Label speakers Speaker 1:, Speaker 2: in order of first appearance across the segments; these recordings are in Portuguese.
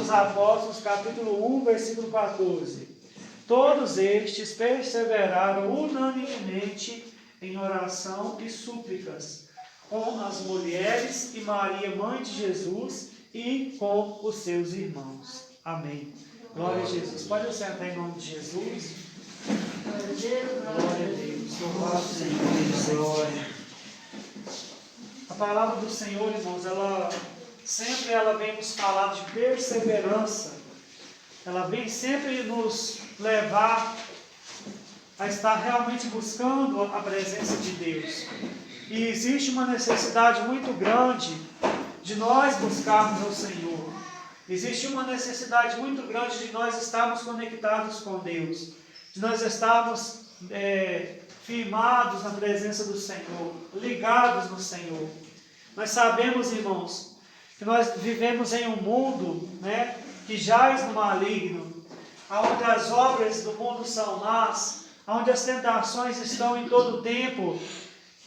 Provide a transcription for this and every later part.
Speaker 1: dos Apóstolos, capítulo 1, versículo 14. Todos estes perseveraram unanimemente em oração e súplicas, com as mulheres e Maria, mãe de Jesus, e com os seus irmãos. Amém. Glória a Jesus. Pode sentar em nome de Jesus. Glória a Deus. Glória a Deus. Louvado Senhor. Glória. A palavra do Senhor, irmãos, ela vem nos falar de perseverança. Ela vem sempre nos levar a estar realmente buscando a presença de Deus. E existe uma necessidade muito grande de nós buscarmos ao Senhor. Existe uma necessidade muito grande de nós estarmos conectados com Deus, de nós estarmos firmados na presença do Senhor, ligados no Senhor. Nós sabemos, irmãos, que nós vivemos em um mundo, que jaz no maligno, onde as obras do mundo são más, onde as tentações estão em todo o tempo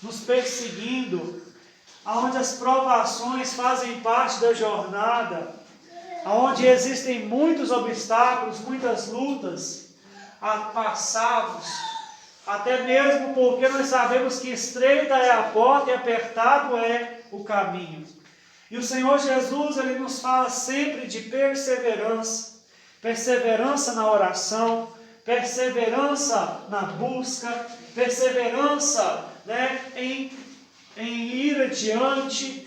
Speaker 1: nos perseguindo, onde as provações fazem parte da jornada, onde existem muitos obstáculos, muitas lutas a passarmos, até mesmo porque nós sabemos que estreita é a porta e apertado é o caminho. E o Senhor Jesus, Ele nos fala sempre de perseverança, perseverança na oração, perseverança na busca, perseverança em ir adiante,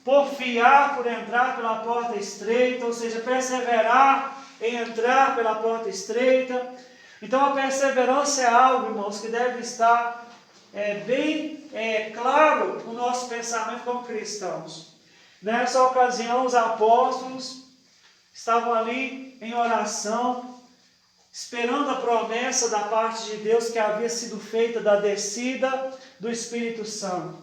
Speaker 1: porfiar por entrar pela porta estreita, ou seja, perseverar em entrar pela porta estreita. Então a perseverança é algo, irmãos, que deve estar bem claro no nosso pensamento como cristãos. Nessa ocasião, os apóstolos estavam ali em oração, esperando a promessa da parte de Deus que havia sido feita da descida do Espírito Santo.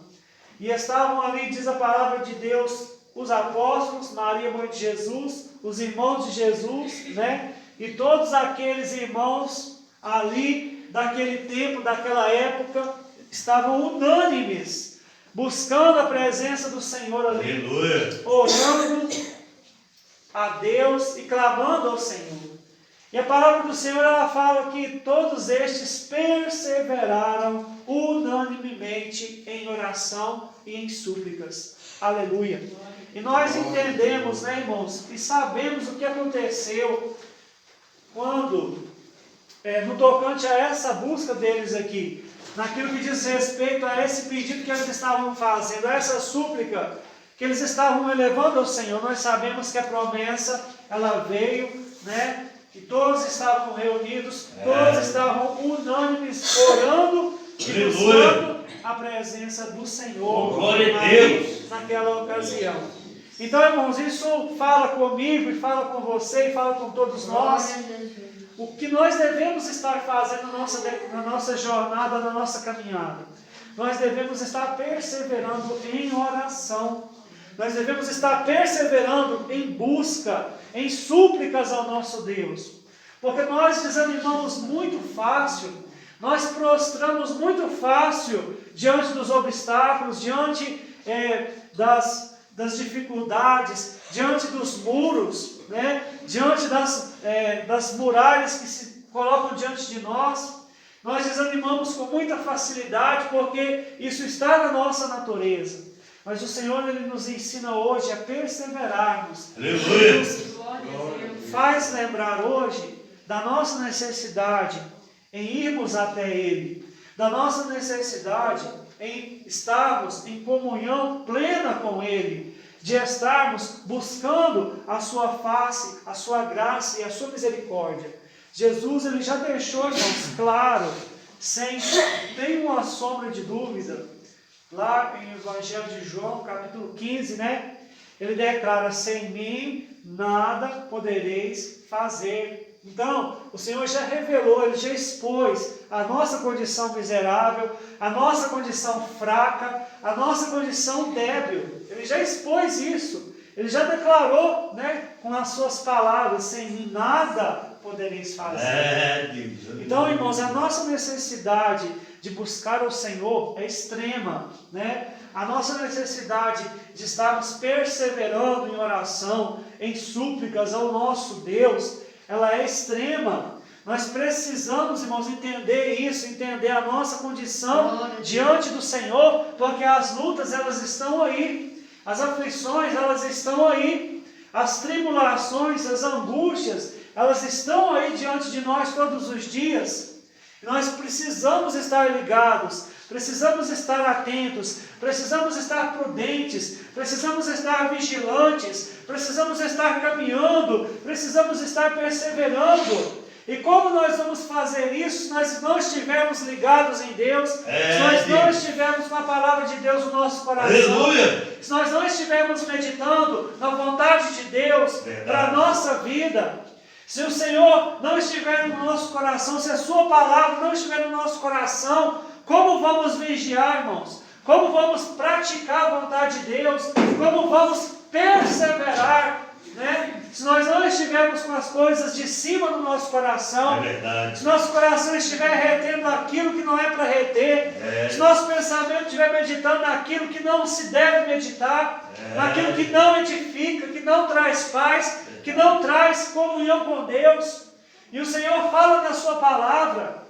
Speaker 1: E estavam ali, diz a palavra de Deus, os apóstolos, Maria, mãe de Jesus, os irmãos de Jesus, e todos aqueles irmãos ali, daquele tempo, daquela época, estavam unânimes, buscando a presença do Senhor ali, aleluia, orando a Deus e clamando ao Senhor. E a palavra do Senhor, ela fala que todos estes perseveraram unanimemente em oração e em súplicas. Aleluia. E nós entendemos, irmãos, e sabemos o que aconteceu quando, no tocante a essa busca deles aqui, naquilo que diz respeito a esse pedido que eles estavam fazendo, a essa súplica que eles estavam elevando ao Senhor. Nós sabemos que a promessa, ela veio, e todos estavam reunidos, todos estavam unânimes, orando e buscando a presença do Senhor naquela ocasião. Então, irmãos, isso fala comigo e fala com você e fala com todos nós o que nós devemos estar fazendo na nossa jornada, na nossa caminhada. Nós devemos estar perseverando em oração. Nós devemos estar perseverando em busca, em súplicas ao nosso Deus. Porque nós desanimamos muito fácil, nós prostramos muito fácil diante dos obstáculos, diante das dificuldades, diante dos muros, diante das muralhas que se colocam diante de nós. Nós desanimamos com muita facilidade, porque isso está na nossa natureza. Mas o Senhor, Ele nos ensina hoje a perseverarmos. Aleluia! Nos faz lembrar hoje da nossa necessidade em irmos até Ele, da nossa necessidade em estarmos em comunhão plena com Ele, de estarmos buscando a sua face, a sua graça e a sua misericórdia. Jesus, Ele já deixou, irmãos, claro, sem nenhuma sombra de dúvida, lá em Evangelho de João, capítulo 15, Ele declara: sem mim nada podereis fazer. Então, o Senhor já revelou, Ele já expôs a nossa condição miserável, a nossa condição fraca, a nossa condição débil. Ele já expôs isso. Ele já declarou, com as suas palavras: sem mim nada podereis fazer. Então, irmãos, a nossa necessidade de buscar o Senhor é extrema, a nossa necessidade de estarmos perseverando em oração, em súplicas ao nosso Deus, ela é extrema. Nós precisamos, irmãos, entender isso, entender a nossa condição diante do Senhor, porque as lutas, elas estão aí, as aflições, elas estão aí, as tribulações, as angústias, elas estão aí diante de nós todos os dias. E nós precisamos estar ligados, precisamos estar atentos, precisamos estar prudentes, precisamos estar vigilantes, precisamos estar caminhando, precisamos estar perseverando. E como nós vamos fazer isso se nós não estivermos ligados em Deus, se nós não estivermos com a palavra de Deus no nosso coração, aleluia, se nós não estivermos meditando na vontade de Deus para a nossa vida, se o Senhor não estiver no nosso coração, se a sua palavra não estiver no nosso coração, como vamos vigiar, irmãos? Como vamos praticar a vontade de Deus? Como vamos perseverar? Né? Se nós não estivermos com as coisas de cima do nosso coração, se nosso coração estiver retendo aquilo que não é para reter, se nosso pensamento estiver meditando naquilo que não se deve meditar, naquilo que não edifica, que não traz paz, que não traz comunhão com Deus, e o Senhor fala na sua palavra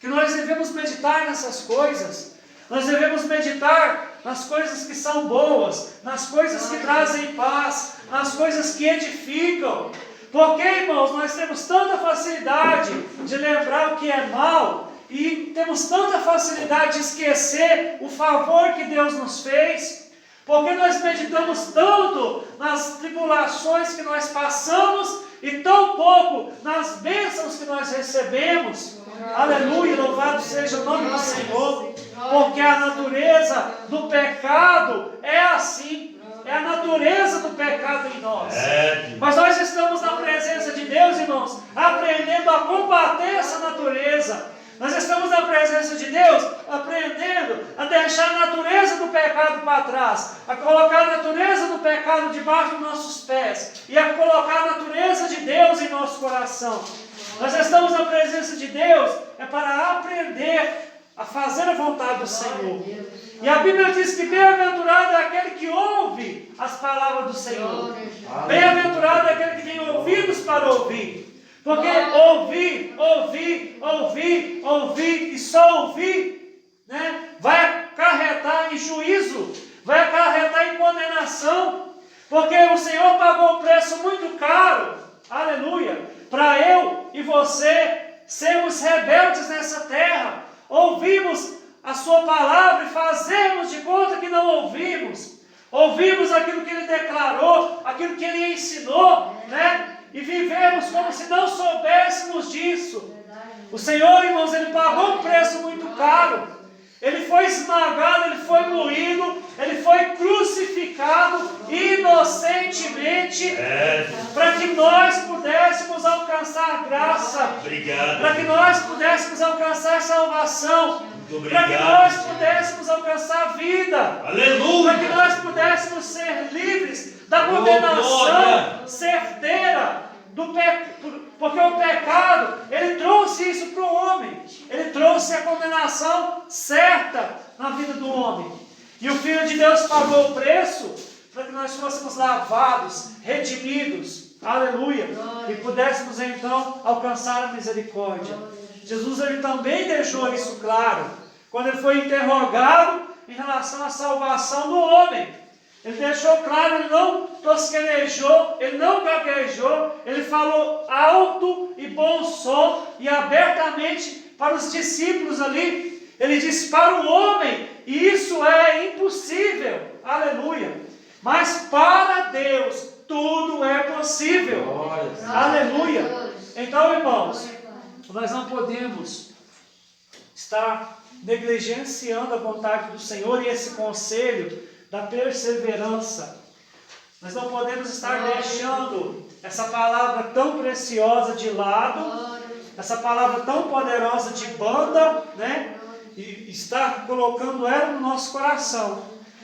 Speaker 1: que nós devemos meditar nessas coisas, nós devemos meditar nas coisas que são boas, nas coisas que trazem paz, nas coisas que edificam. Porque, irmãos, nós temos tanta facilidade de lembrar o que é mal e temos tanta facilidade de esquecer o favor que Deus nos fez. Porque nós meditamos tanto nas tribulações que nós passamos e tão pouco nas bênçãos que nós recebemos. Aleluia, louvado seja o nome do Senhor. Porque a natureza do pecado é assim. É a natureza do pecado em nós. Mas nós estamos na presença de Deus, irmãos, aprendendo a combater essa natureza. Nós estamos na presença de Deus, aprendendo a deixar a natureza do pecado para trás, a colocar a natureza do pecado debaixo dos nossos pés e a colocar a natureza de Deus em nosso coração. Nós estamos na presença de Deus para aprender a fazer a vontade do Senhor. E a Bíblia diz que bem-aventurado é aquele que ouve as palavras do Senhor. Bem-aventurado é aquele que tem ouvidos para ouvir. Porque ouvir e só ouvir, né, vai acarretar em juízo, vai acarretar em condenação. Porque o Senhor pagou um preço muito caro, aleluia, para eu e você sermos rebeldes nessa terra. Ouvimos a sua palavra e fazemos de conta que não ouvimos. Ouvimos aquilo que Ele declarou, aquilo que Ele ensinou, né? E vivemos como se não soubéssemos disso. O Senhor, irmãos, Ele pagou um preço muito caro. Ele foi esmagado, Ele foi moído, Ele foi crucificado inocentemente para que nós pudéssemos alcançar graça, para que nós pudéssemos alcançar salvação, para que nós pudéssemos alcançar vida, para que nós pudéssemos ser livres da condenação certeira, porque o pecado, ele trouxe isso para o homem, ele trouxe a condenação certa na vida do homem, e o Filho de Deus pagou o preço para que nós fôssemos lavados, redimidos, aleluia, e pudéssemos então alcançar a misericórdia. Jesus, ele também deixou isso claro, quando ele foi interrogado em relação à salvação do homem. Ele deixou claro, ele não tosquenejou, ele não gaguejou, ele falou alto e bom som e abertamente para os discípulos ali. Ele disse para o homem, e isso é impossível, aleluia. Mas para Deus tudo é possível, aleluia. Então, irmãos, nós não podemos estar negligenciando a vontade do Senhor e esse conselho da perseverança. Nós não podemos estar deixando essa palavra tão preciosa de lado, essa palavra tão poderosa de banda, né? E estar colocando ela no nosso coração.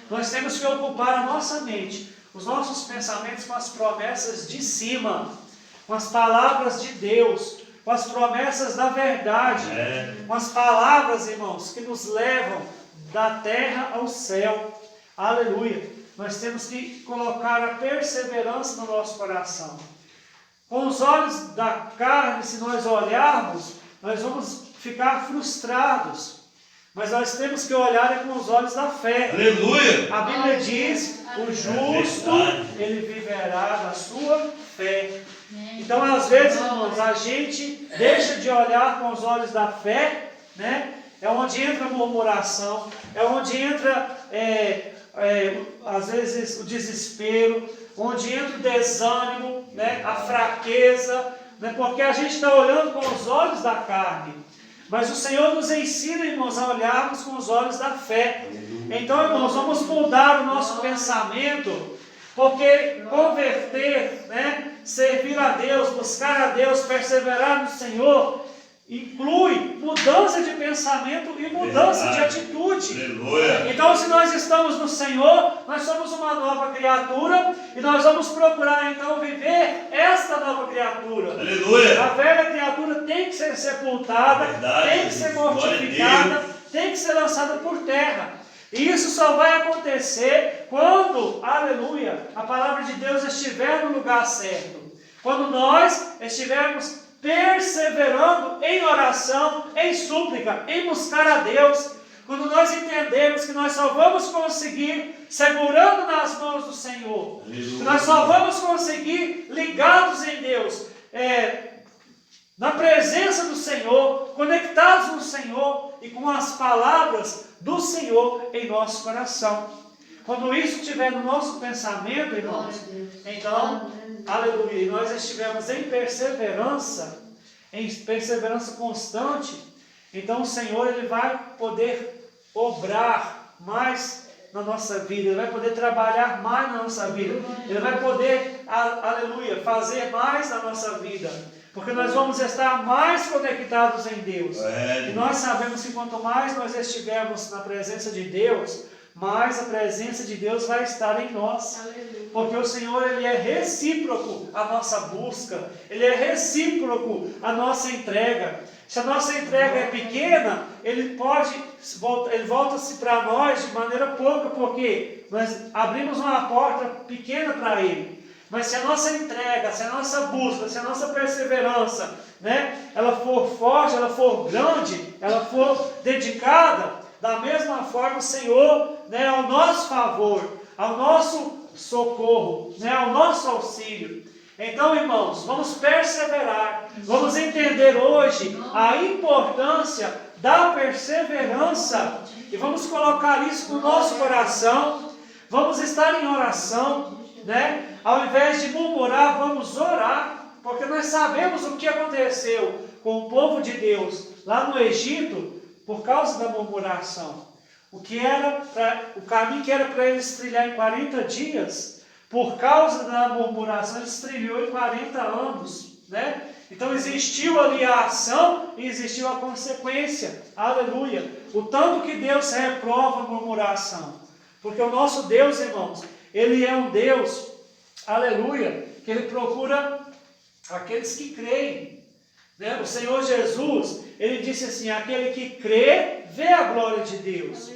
Speaker 1: Nós temos que ocupar a nossa mente, os nossos pensamentos com as promessas de cima, com as palavras de Deus, com as promessas da verdade, com as palavras, irmãos, que nos levam da terra ao céu. Aleluia. Nós temos que colocar a perseverança no nosso coração. Com os olhos da carne, se nós olharmos, nós vamos ficar frustrados. Mas nós temos que olhar com os olhos da fé.
Speaker 2: Aleluia.
Speaker 1: A Bíblia diz, o justo, ele viverá da sua fé. Então, às vezes, irmãos, a gente deixa de olhar com os olhos da fé, né? É onde entra a murmuração, é onde entra, às vezes, o desespero, onde entra o desânimo, né? A fraqueza, né? Porque a gente está olhando com os olhos da carne. Mas o Senhor nos ensina, irmãos, a olharmos com os olhos da fé. Então, irmãos, vamos mudar o nosso pensamento, porque converter, né? Servir a Deus, buscar a Deus, perseverar no Senhor, inclui mudança de pensamento e mudança de atitude.
Speaker 2: Aleluia.
Speaker 1: Então, se nós estamos no Senhor, nós somos uma nova criatura e nós vamos procurar então viver esta nova criatura.
Speaker 2: Aleluia.
Speaker 1: A velha criatura tem que ser sepultada, tem que ser mortificada, tem que ser lançada por terra. E isso só vai acontecer quando, aleluia, a palavra de Deus estiver no lugar certo. Quando nós estivermos perseverando em oração, em súplica, em buscar a Deus. Quando nós entendemos que nós só vamos conseguir segurando nas mãos do Senhor. Que nós só vamos conseguir ligados em Deus. Na presença do Senhor, conectados no Senhor e com as palavras do Senhor em nosso coração. Quando isso estiver no nosso pensamento, irmãos, então, aleluia, e nós estivermos em perseverança constante, então o Senhor ele vai poder obrar mais na nossa vida, Ele vai poder trabalhar mais na nossa vida, Ele vai poder, aleluia, fazer mais na nossa vida. Porque nós vamos estar mais conectados em Deus. E nós sabemos que quanto mais nós estivermos na presença de Deus, mais a presença de Deus vai estar em nós. Porque o Senhor ele é recíproco a nossa busca, Ele é recíproco a nossa entrega. Se a nossa entrega é pequena, Ele volta-se para nós de maneira pouca, porque nós abrimos uma porta pequena para Ele. Mas se a nossa entrega, se a nossa busca, se a nossa perseverança, né, ela for forte, ela for grande, ela for dedicada, da mesma forma o Senhor, né, ao nosso favor, ao nosso socorro, né, ao nosso auxílio. Então, irmãos, vamos perseverar, vamos entender hoje a importância da perseverança e vamos colocar isso no nosso coração. Vamos estar em oração, né? Ao invés de murmurar, vamos orar, porque nós sabemos o que aconteceu com o povo de Deus lá no Egito por causa da murmuração. O caminho que era para eles trilhar em 40 dias, por causa da murmuração, eles trilhou em 40 anos, né? Então existiu ali a ação e existiu a consequência. Aleluia! O tanto que Deus reprova a murmuração. Porque o nosso Deus, irmãos, Ele é um Deus, aleluia, que Ele procura aqueles que creem. Né? O Senhor Jesus, Ele disse assim, aquele que crê, vê a glória de Deus.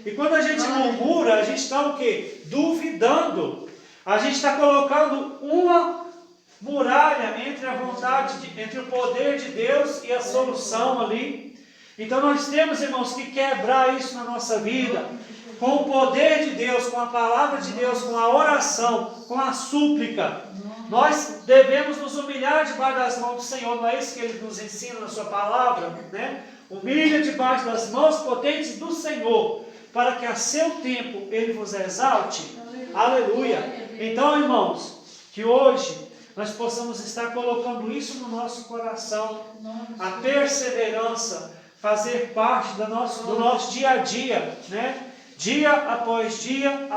Speaker 1: E quando a gente murmura, a gente está o quê? Duvidando. A gente está colocando uma muralha entre a vontade, entre o poder de Deus e a solução ali. Então nós temos, irmãos, que quebrar isso na nossa vida. Com o poder de Deus, com a palavra de Deus, com a oração, com a súplica. Nós devemos nos humilhar debaixo das mãos do Senhor. Não é isso que Ele nos ensina na sua palavra, né? Humilha debaixo das mãos potentes do Senhor, para que a seu tempo Ele vos exalte. Aleluia. Então, irmãos, que hoje nós possamos estar colocando isso no nosso coração. A perseverança fazer parte do nosso dia a dia, né? Dia após dia,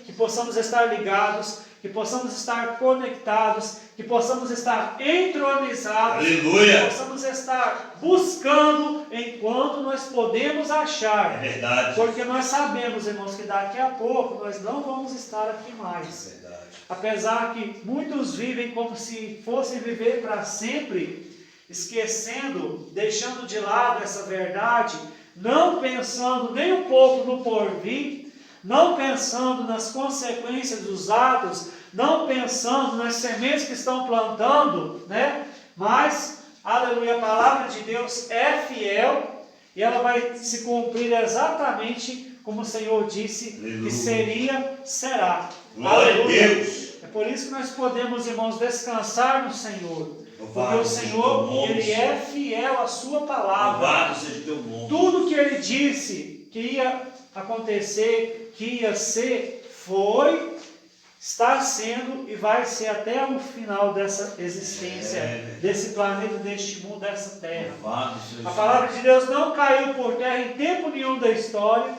Speaker 1: que possamos estar ligados, que possamos estar conectados, que possamos estar entronizados,
Speaker 2: aleluia,
Speaker 1: que possamos estar buscando enquanto nós podemos achar.
Speaker 2: É verdade.
Speaker 1: Porque nós sabemos, irmãos, que daqui a pouco nós não vamos estar aqui mais.
Speaker 2: É verdade.
Speaker 1: Apesar que muitos vivem como se fossem viver para sempre, esquecendo, deixando de lado essa verdade, não pensando nem um pouco no porvir, não pensando nas consequências dos atos, não pensando nas sementes que estão plantando, né? Mas, aleluia, a palavra de Deus é fiel e ela vai se cumprir exatamente como o Senhor disse, aleluia, que seria, será.
Speaker 2: Glória
Speaker 1: Aleluia.
Speaker 2: a Deus.
Speaker 1: É por isso que nós podemos, irmãos, descansar no Senhor.
Speaker 2: Louvado
Speaker 1: Porque o Senhor, Ele é fiel à sua palavra.
Speaker 2: Louvado seja o teu nome.
Speaker 1: Tudo que Ele disse que ia acontecer, que ia ser, foi, está sendo e vai ser até o final dessa existência, desse planeta, deste mundo, dessa terra. A palavra de Deus não caiu por terra em tempo nenhum da história,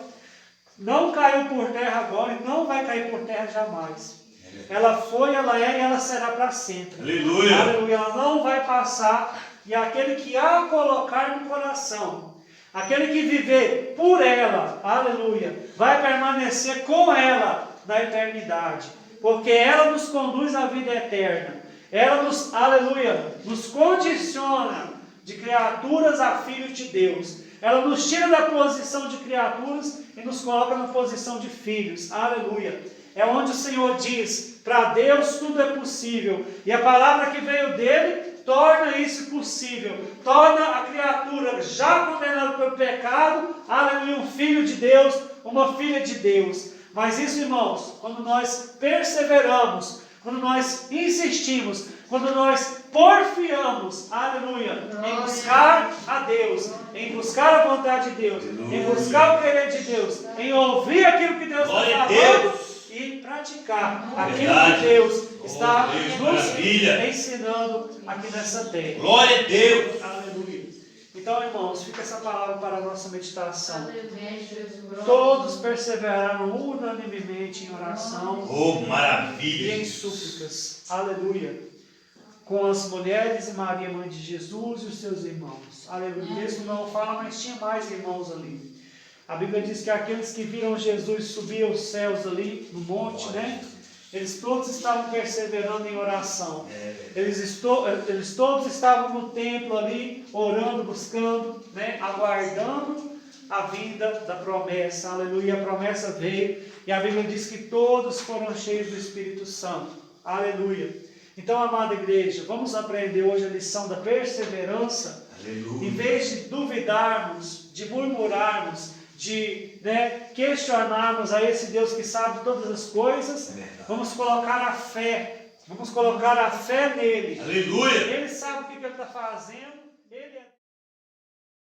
Speaker 1: não caiu por terra agora e não vai cair por terra jamais. Ela foi, ela é e ela será para sempre.
Speaker 2: Aleluia.
Speaker 1: Aleluia. Ela não vai passar, e aquele que a colocar no coração, aquele que viver por ela, aleluia, vai permanecer com ela na eternidade, porque ela nos conduz à vida eterna. Ela nos, aleluia, nos condiciona de criaturas a filhos de Deus. Ela nos tira da posição de criaturas e nos coloca na posição de filhos. Aleluia. É onde o Senhor diz, para Deus tudo é possível. E a palavra que veio dele torna isso possível. Torna a criatura já condenada pelo pecado, aleluia, um filho de Deus, uma filha de Deus. Mas isso, irmãos, quando nós perseveramos, quando nós insistimos, quando nós porfiamos, aleluia, em buscar a Deus, em buscar a vontade de Deus, em buscar o querer de Deus, em ouvir aquilo que Deus está falando e praticar aquilo que Deus está nos ensinando aqui nessa terra.
Speaker 2: Glória a Deus!
Speaker 1: Aleluia. Então, irmãos, fica essa palavra para a nossa meditação. Todos perseveraram unanimemente em oração
Speaker 2: maravilha,
Speaker 1: e em súplicas. Aleluia. Com as mulheres e Maria, mãe de Jesus, e os seus irmãos. Aleluia. O texto não fala, mas tinha mais irmãos ali. A Bíblia diz que aqueles que viram Jesus subir aos céus ali no monte, né? Eles todos estavam perseverando em oração. Eles todos estavam no templo ali, orando, buscando, né? Aguardando a vinda da promessa. Aleluia. A promessa veio e a Bíblia diz que todos foram cheios do Espírito Santo. Aleluia. Então, amada igreja, vamos aprender hoje a lição da perseverança. Aleluia. Em vez de duvidarmos, de murmurarmos, de questionarmos a esse Deus que sabe todas as coisas, vamos colocar a fé nele.
Speaker 2: Aleluia.
Speaker 1: Ele sabe o que ele está fazendo, ele é